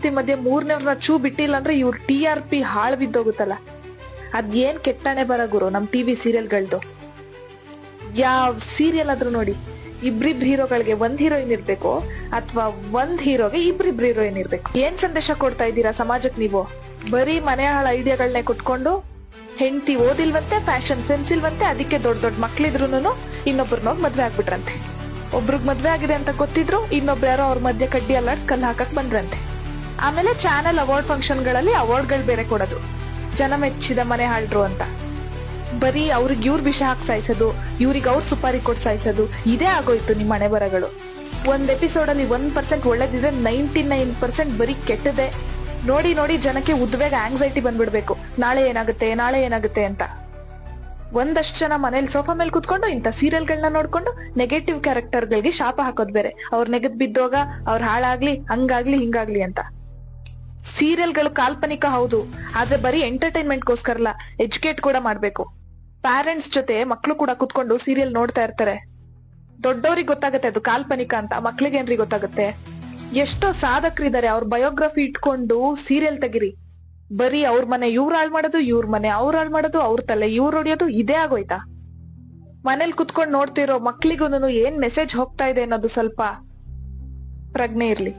ಹೆಂಡತಿ ಮಧ್ಯೆ ಮೂರನೇವ್ರನ್ನ ಚೂ ಬಿಟ್ಟಿಲ್ಲ ಅಂದ್ರೆ ಇವ್ರ TRP ಹಾಳ್ ಬಿದ್ದೋಗುತ್ತಲ್ಲ. ಅದೇನ್ ಕೆಟ್ಟನೆ ಬರ ಗುರು ನಮ್ ಟಿವಿ ಸೀರಿಯಲ್ಗಳ್ದು. ಯಾವ ಸೀರಿಯಲ್ ಆದ್ರೂ ನೋಡಿ, ಇಬ್ರಿಬ್ರು ಹೀರೋಗಳಿಗೆ ಒಂದ್ ಹೀರೋಯಿನ್ ಇರ್ಬೇಕು ಅಥವಾ ಒಂದ್ ಹೀರೋಗೆ ಇಬ್ರಿಬ್ರು ಹೀರೋಯಿನ್ ಇರ್ಬೇಕು. ಏನ್ ಸಂದೇಶ ಕೊಡ್ತಾ ಇದ್ದೀರಾ ಸಮಾಜಕ್ ನೀವು? ಬರೀ ಮನೆ ಹಾಳ ಐಡಿಯಾಗಳನ್ನೇ ಕೊಟ್ಕೊಂಡು ಹೆಂಡತಿ ಓದಿಲ್ವಂತೆ, ಫ್ಯಾಷನ್ ಸೆನ್ಸ್ ಇಲ್ವಂತೆ, ಅದಕ್ಕೆ ದೊಡ್ಡ ದೊಡ್ಡ ಮಕ್ಳಿದ್ರುನು ಇನ್ನೊಬ್ರನ್ನೋಗ್ ಮದ್ವೆ ಆಗ್ಬಿಟ್ರಂತೆ. ಒಬ್ರಿಗ್ ಮದ್ವೆ ಆಗಿದೆ ಅಂತ ಗೊತ್ತಿದ್ರು ಇನ್ನೊಬ್ರು ಯಾರೋ ಅವ್ರ ಮಧ್ಯೆ ಕಡ್ಡಿ ಅಲ್ಲಾಡ್ಸ್ ಕಲ್ ಹಾಕಕ್ ಬಂದ್ರಂತೆ. ಆಮೇಲೆ ಚಾನೆಲ್ ಅವಾರ್ಡ್ ಫಂಕ್ಷನ್ ಗಳಲ್ಲಿ ಅವಾರ್ಡ್ಗಳು ಬೇರೆ ಕೊಡೋದು, ಜನ ಮೆಚ್ಚಿದ ಮನೆ ಹಾಳ್ರು ಅಂತ. ಬರೀ ಅವ್ರಿಗೆ ಇವ್ರ ವಿಷ ಹಾಕಿ ಸಾಯಿಸೋದು, ಇವ್ರಿಗೆ ಅವ್ರ ಸುಪಾರಿ ಕೊಟ್ಟು ಸಾಯಿಸೋದು, ಇದೇ ಆಗೋಯ್ತು ನಿಮ್ಮ ಮನೆ ಬರಗಳು. ಒಂದ್ ಎಪಿಸೋಡ್ ಅಲ್ಲಿ 1% ಒಳ್ಳೇದಿದ್ರೆ 99% ಬರೀ ಕೆಟ್ಟದೆ. ನೋಡಿ ನೋಡಿ ಜನಕ್ಕೆ ಉದ್ವೇಗ, ಆಂಗ್ಸೈಟಿ ಬಂದ್ಬಿಡ್ಬೇಕು, ನಾಳೆ ಏನಾಗುತ್ತೆ ಅಂತ. ಒಂದಷ್ಟು ಜನ ಮನೇಲಿ ಸೋಫಾ ಮೇಲೆ ಕುತ್ಕೊಂಡು ಇಂಥ ಸೀರಿಯಲ್ಗಳನ್ನ ನೋಡ್ಕೊಂಡು ನೆಗೆಟಿವ್ ಕ್ಯಾರೆಕ್ಟರ್ಗಳಿಗೆ ಶಾಪ ಹಾಕೋದ್ ಬೇರೆ. ಅವ್ರ ನೆಗದ್ ಬಿದ್ದೋಗ ಅವ್ರ ಹಾಳಾಗ್ಲಿ, ಹಂಗಾಗ್ಲಿ ಹಿಂಗಾಗ್ಲಿ ಅಂತ. ಸೀರಿಯಲ್ಗಳು ಕಾಲ್ಪನಿಕ ಹೌದು, ಆದ್ರೆ ಬರೀ ಎಂಟರ್ಟೈನ್ಮೆಂಟ್ಗೋಸ್ಕರಲ್ಲ, ಎಜುಕೇಟ್ ಕೂಡ ಮಾಡ್ಬೇಕು. ಪ್ಯಾರೆಂಟ್ಸ್ ಜೊತೆ ಮಕ್ಳು ಕೂಡ ಕುತ್ಕೊಂಡು ಸೀರಿಯಲ್ ನೋಡ್ತಾ ಇರ್ತಾರೆ. ದೊಡ್ಡವ್ರಿಗೆ ಗೊತ್ತಾಗತ್ತೆ ಅದು ಕಾಲ್ಪನಿಕ ಅಂತ, ಮಕ್ಳಿಗೆ ಏನ್ರಿ ಗೊತ್ತಾಗುತ್ತೆ? ಎಷ್ಟೋ ಸಾಧಕರಿದ್ದಾರೆ, ಅವ್ರ ಬಯೋಗ್ರಫಿ ಇಟ್ಕೊಂಡು ಸೀರಿಯಲ್ ತೆಗಿರಿ. ಬರೀ ಅವ್ರ ಮನೆ ಇವ್ರು ಹಾಳ್ ಮಾಡೋದು, ಇವ್ರ ಮನೆ ಅವ್ರು ಹಾಳ್ ಮಾಡೋದು, ಅವ್ರ ತಲೆ ಇವ್ರು ಹೊಡಿಯೋದು, ಇದೇ ಆಗೋಯ್ತಾ? ಮನೇಲಿ ಕುತ್ಕೊಂಡು ನೋಡ್ತಿರೋ ಮಕ್ಳಿಗೂ ಏನ್ ಮೆಸೇಜ್ ಹೋಗ್ತಾ ಇದೆ ಅನ್ನೋದು ಸ್ವಲ್ಪ ಪ್ರಜ್ಞೆ ಇರ್ಲಿ.